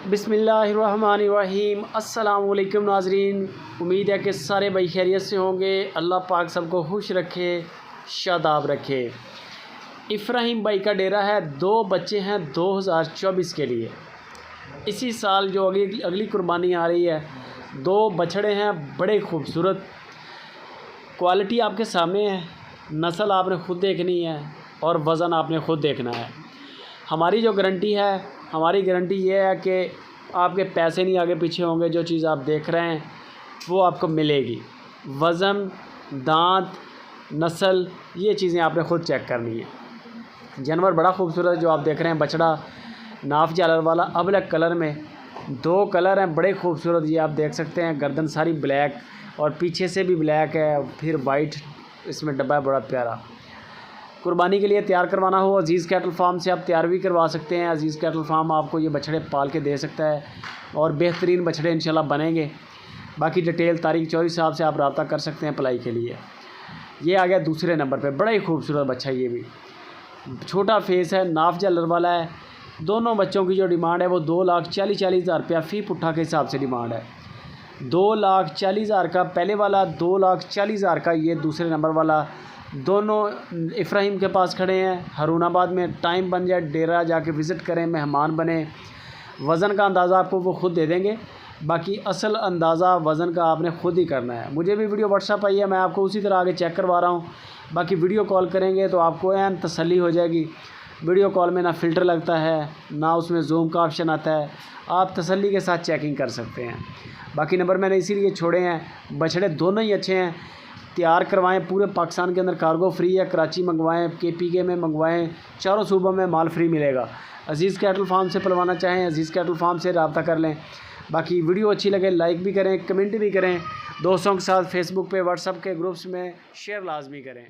बिस्मिल्लाहिर्रहमानिर्रहीम। अस्सलाम वालेकुम नाज़रीन, उम्मीद है कि सारे भाई खैरियत से होंगे। अल्लाह पाक सबको खुश रखे, शादाब रखे। इफ्राहिम भाई का डेरा है, 2 बच्चे हैं 2024 के लिए। इसी साल जो अगली कुर्बानी आ रही है, 2 बछड़े हैं बड़े खूबसूरत। क्वालिटी आपके सामने है, नस्ल आपने ख़ुद देखनी है और वज़न आपने ख़ुद देखना है। हमारी जो गारंटी है, हमारी गारंटी ये है कि आपके पैसे नहीं आगे पीछे होंगे। जो चीज़ आप देख रहे हैं वो आपको मिलेगी। वज़न, दांत, नस्ल, ये चीज़ें आपने ख़ुद चेक करनी है। जानवर बड़ा खूबसूरत जो आप देख रहे हैं, बछड़ा नाफ जालर वाला अबलग कलर में। 2 कलर हैं बड़े खूबसूरत, ये आप देख सकते हैं। गर्दन सारी ब्लैक और पीछे से भी ब्लैक है, फिर वाइट इसमें डब्बा है, बड़ा प्यारा। कुर्बानी के लिए तैयार करवाना हो, अज़ीज़ कैटल फार्म से आप तैयार भी करवा सकते हैं। अज़ीज़ कैटल फार्म आपको ये बछड़े पाल के दे सकता है और बेहतरीन बछड़े इंशाल्लाह बनेंगे। बाकी डिटेल तारिक चौधरी साहब से आप रब्ता कर सकते हैं अप्लाई के लिए। ये आ गया दूसरे नंबर पे, बड़ा ही खूबसूरत बच्चा। ये भी छोटा फेस है, नाफ जालर वाला है। दोनों बच्चों की जो डिमांड है वो 2,40,000 रुपया फ़ी पुट्ठा के हिसाब से डिमांड है। 2,40,000 का पहले वाला, 2,40,000 का ये दूसरे नंबर वाला। दोनों इफ्राहिम के पास खड़े हैं हरूनाबाद में। टाइम बन जाए, डेरा जाके विज़िट करें, मेहमान बने। वज़न का अंदाज़ा आपको वो ख़ुद दे देंगे, बाकी असल अंदाज़ा वज़न का आपने ख़ुद ही करना है। मुझे भी वीडियो व्हाट्सएप आई है, मैं आपको उसी तरह आगे चेक करवा रहा हूँ। बाकी वीडियो कॉल करेंगे तो आपको एन तसल्ली हो जाएगी। वीडियो कॉल में ना फ़िल्टर लगता है, ना उसमें जूम का ऑप्शन आता है। आप तसल्ली के साथ चेकिंग कर सकते हैं। बाकी नंबर मैंने इसीलिए छोड़े हैं। बछड़े दोनों ही अच्छे हैं, तैयार करवाएं। पूरे पाकिस्तान के अंदर कार्गो फ्री है। कराची मंगवाएं, KPK में मंगवाएं, चारों सूबों में माल फ्री मिलेगा। अज़ीज़ कैटल फार्म से पलवाना चाहें, अज़ीज़ कैटल फार्म से रब्ता कर लें। बाकी वीडियो अच्छी लगे लाइक भी करें, कमेंट भी करें। दोस्तों के साथ फेसबुक पे, व्हाट्सएप के ग्रुप्स में शेयर लाजमी करें।